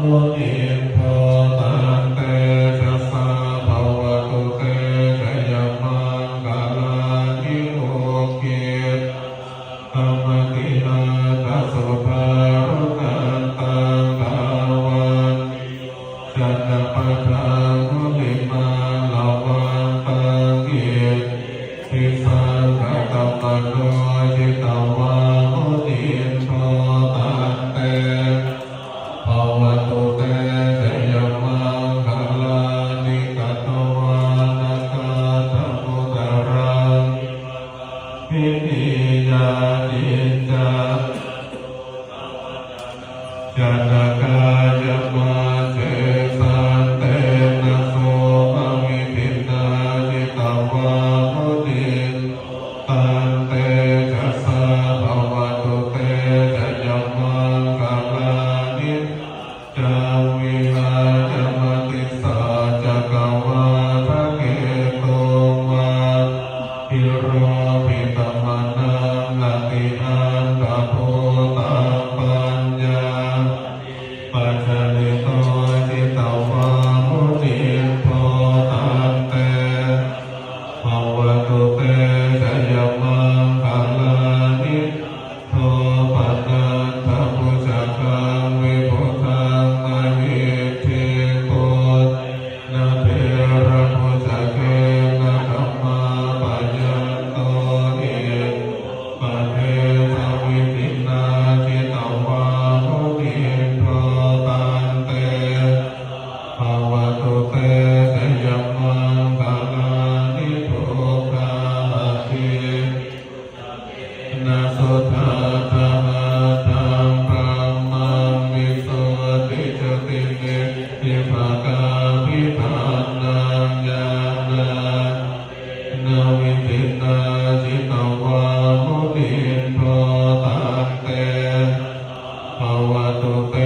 มุนิโพตันเตชะสาภวตุเตชะยมังคลานิโลเกธรรมตินาทัสสุภารุตันตังภาวันจันตปัฏฐานุลิมาลาวันตังเยทิสังกตมโนจิตวามุนิโพตันเตภวตุเตชะยมังคลานิกตวานาคาธมุตรังพินิยานิจาจันทกายมาเจสันเตนะโสภวิปินาจิตวามุนิตันเตชะสาภวตุเตชะยมังคลานิจาวิหาจมติสาจักวาทะเกตุมาพิโรภิตมนังลติอันตโพตังปัญญาปัจจลิโตจิตวามุนิโพตันเตภวตุเตชะยมังคลานิโทปันนันทปุจจกังวิพุทังอหิทิโกนะเทระพุจจเกนะธัมมาปัญญโตเอปะเทสวิตินาจิตวามุนิโพตันเตภวตุเตชะยมังคลานิโทกาเทนะสุทาธรรมธัมมังมังวิสุทธิจติเนติภกาภิธานังญาณานาวิตินาจิตวามุนิโพตันเตภวตุเต